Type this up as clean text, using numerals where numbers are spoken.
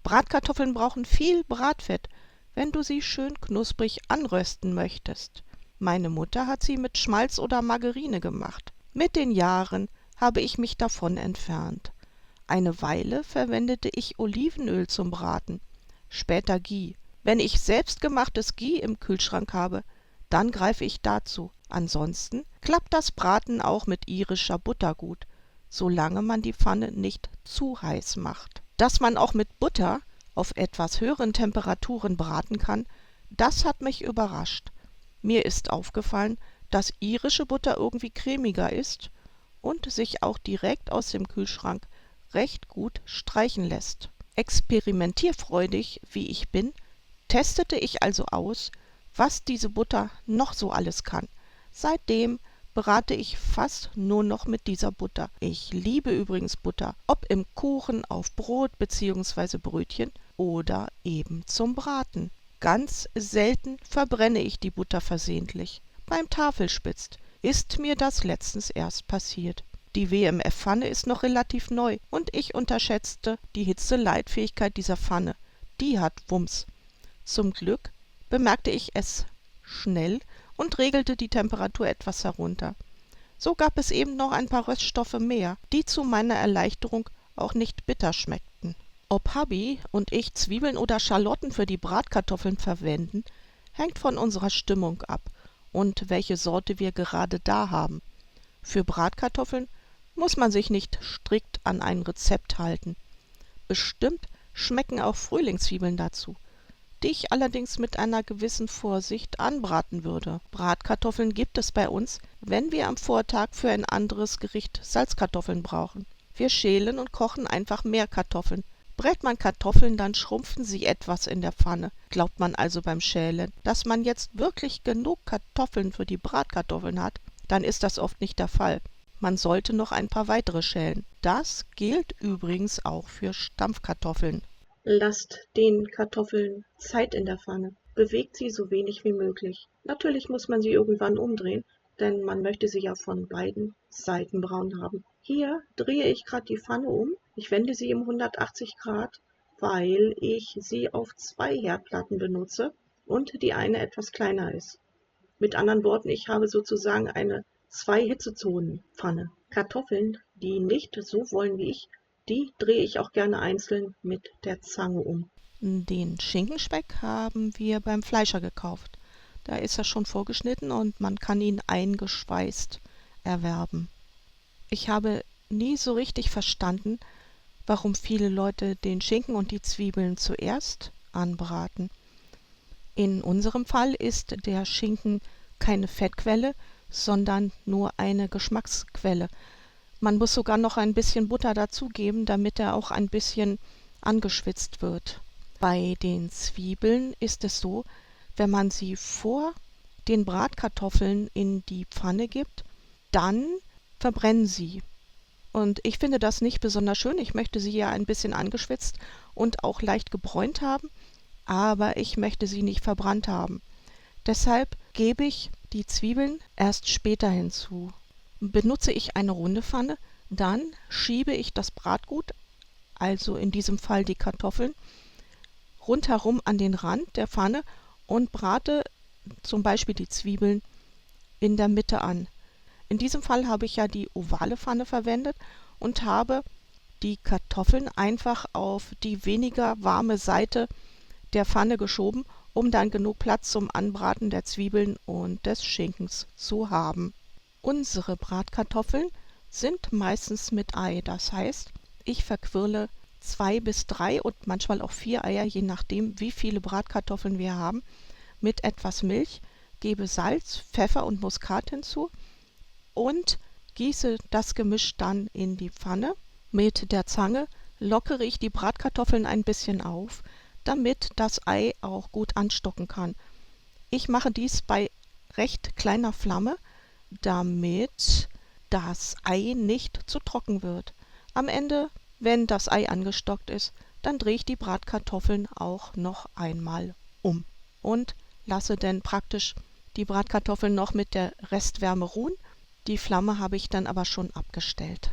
Bratkartoffeln brauchen viel Bratfett, wenn du sie schön knusprig anrösten möchtest. Meine Mutter hat sie mit Schmalz oder Margarine gemacht. Mit den Jahren habe ich mich davon entfernt. Eine Weile verwendete ich Olivenöl zum Braten, später Ghee. Wenn ich selbstgemachtes Ghee im Kühlschrank habe, dann greife ich dazu. Ansonsten klappt das Braten auch mit irischer Butter gut, solange man die Pfanne nicht zu heiß macht. Dass man auch mit Butter auf etwas höheren Temperaturen braten kann, das hat mich überrascht. Mir ist aufgefallen, dass irische Butter irgendwie cremiger ist und sich auch direkt aus dem Kühlschrank recht gut streichen lässt. Experimentierfreudig wie ich bin, testete ich also aus, was diese Butter noch so alles kann. Seitdem berate ich fast nur noch mit dieser Butter. Ich liebe übrigens Butter, ob im Kuchen, auf Brot bzw. Brötchen oder eben zum Braten. Ganz selten verbrenne ich die Butter versehentlich. Beim Tafelspitz ist mir das letztens erst passiert. Die WMF-Pfanne ist noch relativ neu und ich unterschätzte die Hitzeleitfähigkeit dieser Pfanne. Die hat Wumms. Zum Glück bemerkte ich es schnell und regelte die Temperatur etwas herunter. So gab es eben noch ein paar Röststoffe mehr, die zu meiner Erleichterung auch nicht bitter schmeckten. Ob Hubby und ich Zwiebeln oder Schalotten für die Bratkartoffeln verwenden, hängt von unserer Stimmung ab und welche Sorte wir gerade da haben. Für Bratkartoffeln muss man sich nicht strikt an ein Rezept halten. Bestimmt schmecken auch Frühlingszwiebeln dazu, die ich allerdings mit einer gewissen Vorsicht anbraten würde. Bratkartoffeln gibt es bei uns, wenn wir am Vortag für ein anderes Gericht Salzkartoffeln brauchen. Wir schälen und kochen einfach mehr Kartoffeln. Brät man Kartoffeln, dann schrumpfen sie etwas in der Pfanne. Glaubt man also beim Schälen, dass man jetzt wirklich genug Kartoffeln für die Bratkartoffeln hat, dann ist das oft nicht der Fall. Man sollte noch ein paar weitere schälen. Das gilt übrigens auch für Stampfkartoffeln. Lasst den Kartoffeln Zeit in der Pfanne. Bewegt sie so wenig wie möglich. Natürlich muss man sie irgendwann umdrehen, denn man möchte sie ja von beiden Seiten braun haben. Hier drehe ich gerade die Pfanne um. Ich wende sie um 180 Grad, weil ich sie auf 2 Herdplatten benutze und die eine etwas kleiner ist. Mit anderen Worten, ich habe sozusagen eine 2 Hitzezonen-Pfanne. Kartoffeln, die nicht so wollen wie ich, die drehe ich auch gerne einzeln mit der Zange um. Den Schinkenspeck haben wir beim Fleischer gekauft. Da ist er schon vorgeschnitten und man kann ihn eingeschweißt erwerben. Ich habe nie so richtig verstanden, warum viele Leute den Schinken und die Zwiebeln zuerst anbraten. In unserem Fall ist der Schinken keine Fettquelle, sondern nur eine Geschmacksquelle. Man muss sogar noch ein bisschen Butter dazugeben, damit er auch ein bisschen angeschwitzt wird. Bei den Zwiebeln ist es so, wenn man sie vor den Bratkartoffeln in die Pfanne gibt, dann verbrennen sie. Und ich finde das nicht besonders schön. Ich möchte sie ja ein bisschen angeschwitzt und auch leicht gebräunt haben, aber ich möchte sie nicht verbrannt haben. Deshalb gebe ich die Zwiebeln erst später hinzu. Benutze ich eine runde Pfanne, dann schiebe ich das Bratgut, also in diesem Fall die Kartoffeln, rundherum an den Rand der Pfanne und brate zum Beispiel die Zwiebeln in der Mitte an. In diesem Fall habe ich ja die ovale Pfanne verwendet und habe die Kartoffeln einfach auf die weniger warme Seite der Pfanne geschoben, um dann genug Platz zum Anbraten der Zwiebeln und des Schinkens zu haben. Unsere Bratkartoffeln sind meistens mit Ei, das heißt, ich verquirle 2 bis 3 und manchmal auch 4 Eier, je nachdem, wie viele Bratkartoffeln wir haben, mit etwas Milch, gebe Salz, Pfeffer und Muskat hinzu und gieße das Gemisch dann in die Pfanne. Mit der Zange lockere ich die Bratkartoffeln ein bisschen auf, damit das Ei auch gut anstocken kann. Ich mache dies bei recht kleiner Flamme, damit das Ei nicht zu trocken wird. Am Ende, wenn das Ei angestockt ist, dann drehe ich die Bratkartoffeln auch noch einmal um und lasse dann praktisch die Bratkartoffeln noch mit der Restwärme ruhen. Die Flamme habe ich dann aber schon abgestellt.